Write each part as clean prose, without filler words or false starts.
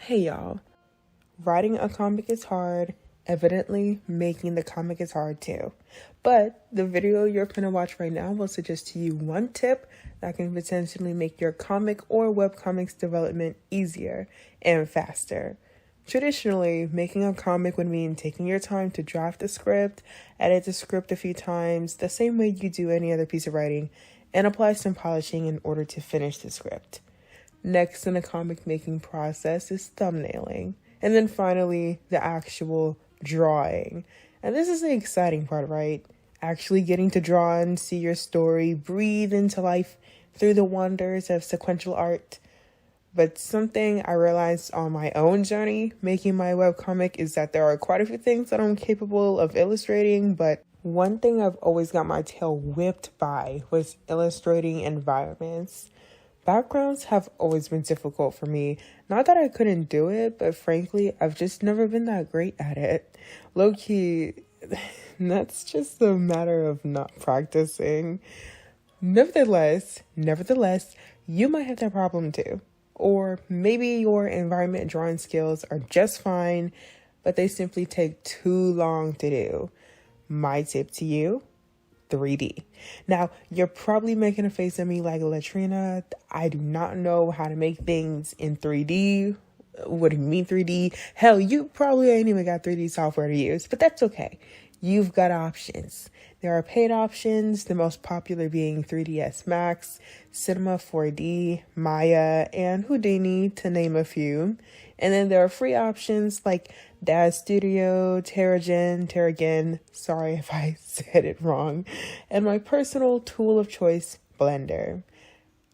Hey y'all, writing a comic is hard. Evidently, making the comic is hard too. But the video you're gonna watch right now will suggest to you one tip that can potentially make your comic or webcomics development easier and faster. Traditionally, making a comic would mean taking your time to draft the script, edit the script a few times, the same way you do any other piece of writing, and apply some polishing in order to finish the script. Next in the comic making process is thumbnailing. And then finally, the actual drawing. And this is the exciting part, right? Actually getting to draw and see your story breathe into life through the wonders of sequential art. But something I realized on my own journey making my webcomic is that there are quite a few things that I'm capable of illustrating, but one thing I've always got my tail whipped by was illustrating environments. Backgrounds have always been difficult for me. Not that I couldn't do it, but frankly, I've just never been that great at it. Low-key, that's just a matter of not practicing. Nevertheless, you might have that problem too. Or maybe your environment drawing skills are just fine, but they simply take too long to do. My tip to you: 3D. Now, you're probably making a face at me like, Latrina, I do not know how to make things in 3D. What do you mean 3D? Hell, you probably ain't even got 3D software to use, but that's okay. You've got options. There are paid options, the most popular being 3ds Max, Cinema 4D, Maya, and Houdini, to name a few. And then there are free options like DAZ Studio, Terragen, sorry if I said it wrong, and my personal tool of choice, Blender.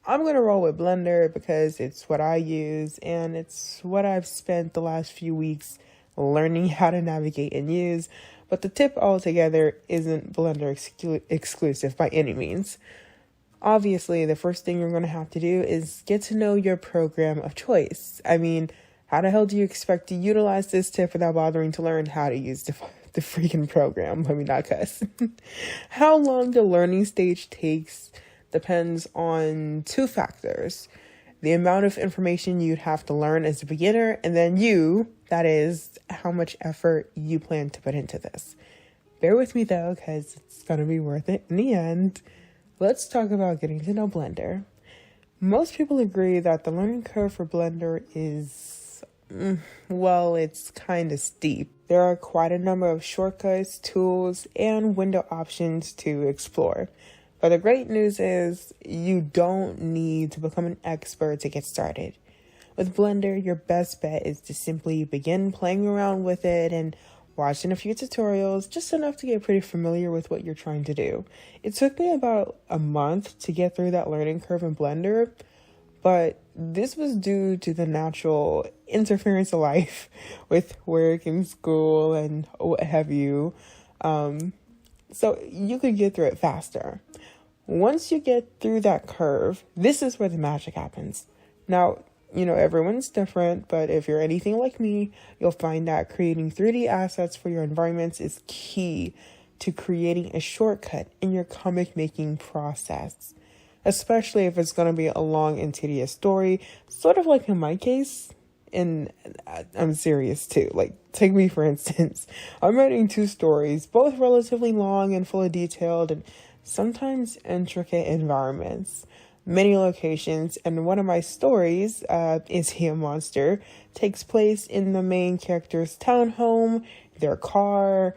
I'm going to roll with Blender because it's what I use and it's what I've spent the last few weeks learning how to navigate and use. But the tip altogether isn't Blender exclusive by any means. Obviously, the first thing you're going to have to do is get to know your program of choice. I mean, how the hell do you expect to utilize this tip without bothering to learn how to use the freaking program? Let me not cuss. How long the learning stage takes depends on two factors: the amount of information you'd have to learn as a beginner, and then that is, how much effort you plan to put into this. Bear with me though, because it's going to be worth it in the end. Let's talk about getting to know Blender. Most people agree that the learning curve for Blender is, it's kind of steep. There are quite a number of shortcuts, tools, and window options to explore. But the great news is you don't need to become an expert to get started. With Blender, your best bet is to simply begin playing around with it and watching a few tutorials, just enough to get pretty familiar with what you're trying to do. It took me about a month to get through that learning curve in Blender, but this was due to the natural interference of life with work and school and what have you. So you could get through it faster. Once you get through that curve, this is where the magic happens. Now, everyone's different, but if you're anything like me, you'll find that creating 3D assets for your environments is key to creating a shortcut in your comic making process, especially if it's going to be a long and tedious story, sort of like in my case. And I'm serious too. Like, take me for instance. I'm writing 2 stories, both relatively long and full of detailed and sometimes intricate environments, many locations, and one of my stories, Is He a Monster?, takes place in the main character's townhome, their car,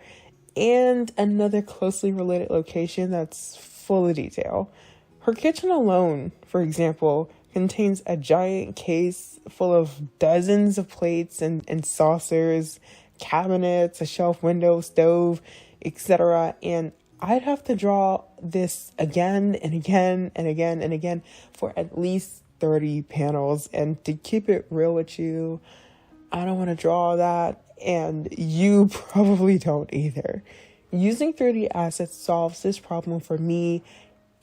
and another closely related location that's full of detail. Her kitchen alone, for example, contains a giant case full of dozens of plates and saucers, cabinets, a shelf, window, stove, etc. And I'd have to draw this again and again and again and again for at least 30 panels. And to keep it real with you, I don't want to draw that, and you probably don't either. Using 3D assets solves this problem for me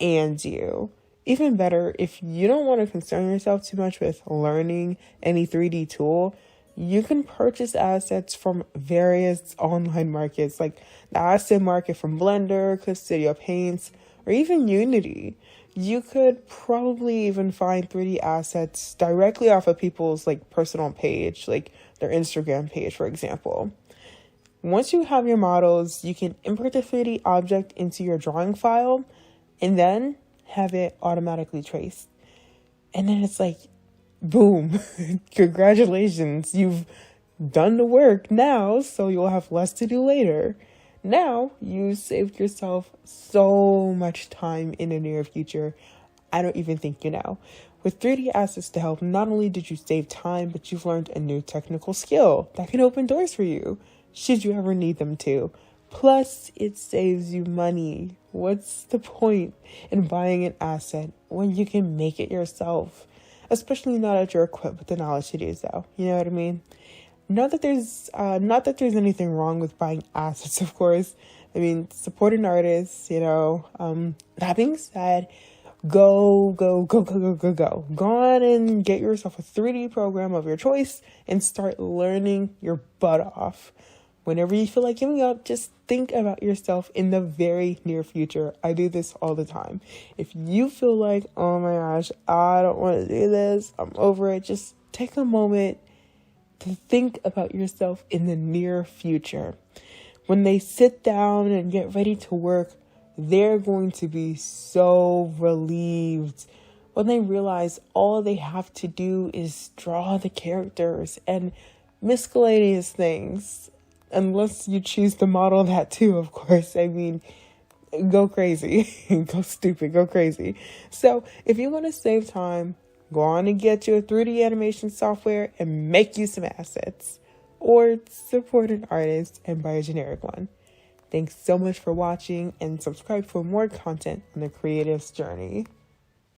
and you. Even better, if you don't want to concern yourself too much with learning any 3D tool, you can purchase assets from various online markets like the asset market from Blender, Clip Studio Paints, or even Unity. You could probably even find 3D assets directly off of people's like personal page, like their Instagram page, for example. Once you have your models, you can import the 3D object into your drawing file and then have it automatically traced. And then it's like, boom, congratulations, you've done the work now, so you'll have less to do later. Now you saved yourself so much time in the near future. I don't even think you know. With 3D assets to help, not only did you save time, but you've learned a new technical skill that can open doors for you, should you ever need them to. Plus, it saves you money. What's the point in buying an asset when you can make it yourself? Especially now that you're equipped with the knowledge to do so. You know what I mean? Not that there's anything wrong with buying assets, of course. I mean, support an artist, you know. That being said, go on and get yourself a 3D program of your choice and start learning your butt off. Whenever you feel like giving up, just think about yourself in the very near future. I do this all the time. If you feel like, oh my gosh, I don't want to do this, I'm over it, just take a moment to think about yourself in the near future. When they sit down and get ready to work, they're going to be so relieved when they realize all they have to do is draw the characters and miscellaneous things. Unless you choose to model that too, of course. I mean, go crazy, go stupid, go crazy. So if you want to save time, go on and get you a 3D animation software and make you some assets. Or support an artist and buy a generic one. Thanks so much for watching and subscribe for more content on the creative's journey.